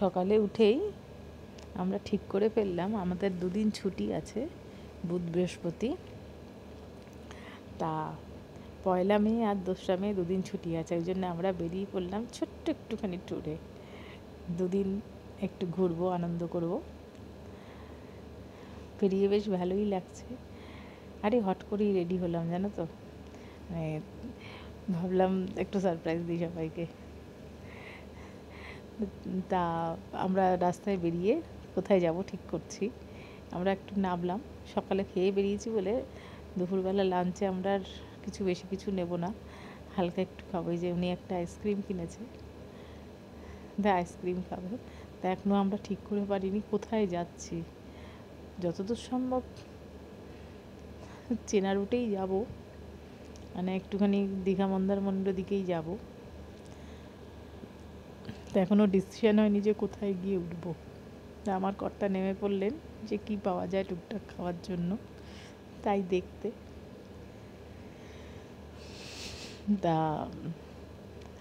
সকালে উঠেই আমরা ঠিক করে ফেললাম আমাদের দুদিন ছুটি আছে, বুধ বৃহস্পতি। তা 1 মে আর 2 মে দুদিন ছুটি আছে, ওই জন্য আমরা বেরিয়ে পড়লাম ছোট্ট একটুখানি ট্যুরে। দুদিন একটু ঘুরবো, আনন্দ করব। বেরিয়ে বেশ ভালোই লাগছে। আরে হট করেই রেডি হলাম জানো তো, ভাবলাম একটু সারপ্রাইজ দিই সবাইকে। তা আমরা রাস্তায় বেরিয়ে কোথায় যাব ঠিক করছি। আমরা একটু নামলাম, সকালে খেয়ে বেরিয়েছি বলে দুপুরবেলা লাঞ্চে আমরা আর বেশি কিছু নেব না, হালকা একটু খাবো। যে উনি একটা আইসক্রিম কিনেছে, আইসক্রিম খাবে। তা এখনও আমরা ঠিক করে পারিনি কোথায় যাচ্ছি। যতদূর সম্ভব চেনা রুটেই যাব, মানে একটুখানি দীঘা মন্দারমনির দিকেই যাব। তো এখনও ডিসিশন হয়নি যে কোথায় গিয়ে উঠবো। তা আমার কর্তা নেমে পড়লেন যে কি পাওয়া যায় টুকটাক খাওয়ার জন্য, তাই দেখতে। তা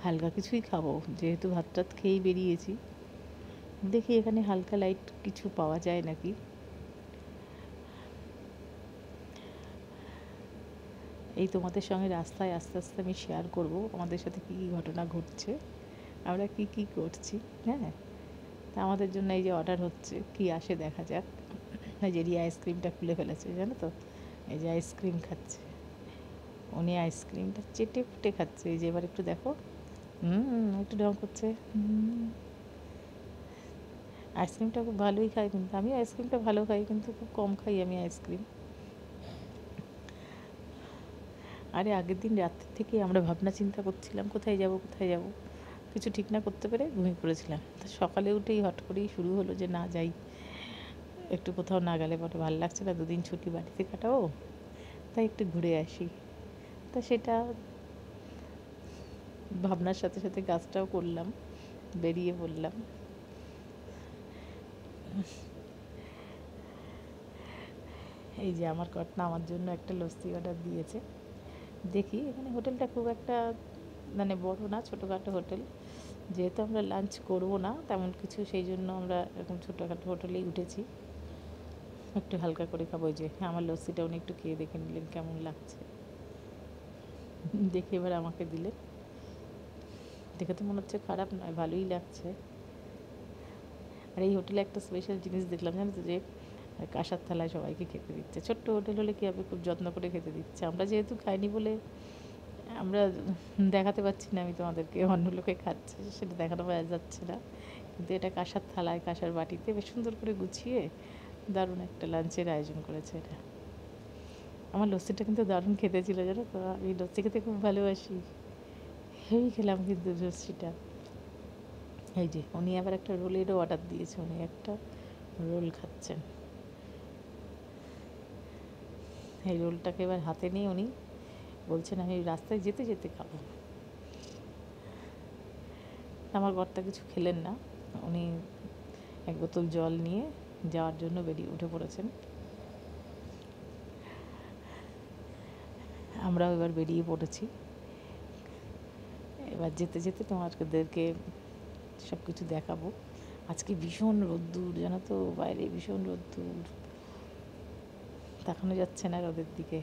হালকা কিছুই খাবো, যেহেতু ভাত টাত খেয়েই বেরিয়েছি। দেখি এখানে হালকা লাইট কিছু পাওয়া যায় নাকি। এই তোমাদের সঙ্গে রাস্তায় আস্তে আস্তে আমি শেয়ার করব আমাদের সাথে কী কী ঘটনা ঘটছে, আমরা কি কি করছি। হ্যাঁ, তা আমাদের জন্য এই যে অর্ডার হচ্ছে, কি আসে দেখা যাক। এই যে আইসক্রিমটা খুলে ফেলেছে জানো তো, এই যে আইসক্রিম খাচ্ছে উনি, আইসক্রিমটা চেটে ফুটে খাচ্ছে। এই যে এবার একটু দেখো, একটু ঢং করছে। আইসক্রিমটা খুব ভালোই খাই, কিন্তু আমি আইসক্রিমটা ভালো খাই, কিন্তু খুব কম খাই আমি আইসক্রিম। আরে আগের দিন রাত্রি থেকে আমরা ভাবনা চিন্তা করছিলাম কোথায় যাব কোথায় যাব, কিছু ঠিক না করতে পেরে ঘুমিয়ে পড়েছিলাম। তা সকালে উঠেই হট করেই শুরু হলো যে না যাই, একটু কোথাও না গেলে পরে ভালো লাগছে না, দুদিন ছুটি বাড়িতে কাটাবো, তাই একটু ঘুরে আসি। তা সেটা ভাবনার সাথে সাথে কাজটাও করলাম, বেরিয়ে পড়লাম। এই যে আমার কর্তা আমার জন্য একটা লস্যি অর্ডার দিয়েছে। দেখি এখানে হোটেলটা খুব একটা মানে বড় না, ছোটোখাটো হোটেল। যেহেতু আমরা লাঞ্চ করবো না তেমন কিছু, সেই জন্য আমরা এরকম ছোটোখাটো হোটেলেই উঠেছি, একটু হালকা করে খাবো। যে আমার লস্যিটা উনি একটু খেয়ে দেখে নিলেন কেমন লাগছে, দেখে এবার আমাকে দিলেন। দেখে তো মনে হচ্ছে খারাপ নয়, ভালোই লাগছে। আর এই হোটেলে একটা স্পেশাল জিনিস দেখলাম জানো তো, যে কাঁসার থালায় সবাইকে খেতে দিচ্ছে। ছোট্ট হোটেল হলে কী হবে, খুব যত্ন করে খেতে দিচ্ছে। আমরা যেহেতু খাইনি বলে আমরা দেখাতে পারছি না আমি তোমাদেরকে, অন্য লোকে খাচ্ছে সেটা দেখানো যাচ্ছে না, কিন্তু এটা কাঁসার থালায় কাঁসার বাটিতে বেশ সুন্দর করে গুছিয়ে দারুণ একটা লাঞ্চের আয়োজন করেছে এটা। আমার লস্যিটা কিন্তু দারুণ খেতে ছিল জানো তো, আমি লস্যি খেতে খুব ভালোবাসি, হেভি খেলাম কিন্তু লস্যিটা। এই যে উনি আবার একটা রোলেরও অর্ডার দিয়েছে, উনি একটা রোল খাচ্ছেন। এই রোলটাকে এবার হাতে নিয়ে উনি বলছেন আমি রাস্তায় যেতে যেতে খাবো। আমার কর্তা কিছু খেলেন না, উনি এক বোতল জল নিয়ে যাওয়ার জন্য উঠে পড়েছেন। আমরাও এবার বেরিয়ে পড়েছি। এবার যেতে যেতে তোমাদেরকে সব কিছু দেখাবো। আজকে ভীষণ রোদ্দুর জানো তো, বাইরে ভীষণ রোদ্দুর, তাকানো যাচ্ছে না রোদের দিকে।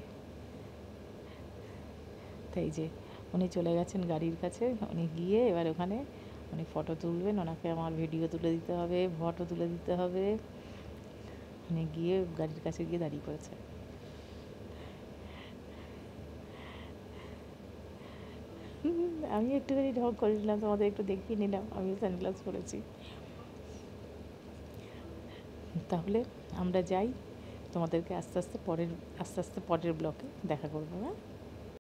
তাই যে উনি চলে গেছেন গাড়ির কাছে, উনি গিয়ে এবার ওখানে উনি ফটো তুলবেন, ওনাকে আমার ভিডিও তুলে দিতে হবে, ফটো তুলে দিতে হবে। উনি গিয়ে গাড়ির কাছে গিয়ে দাঁড়িয়ে পড়েছে। আমি একটুখানি ঢং করেছিলাম, তোমাদের একটু দেখিয়ে নিলাম, আমিও সানগ্লাস পরেছি। তাহলে আমরা যাই, তোমাদেরকে আস্তে আস্তে পরের ব্লকে দেখা করবো। হ্যাঁ।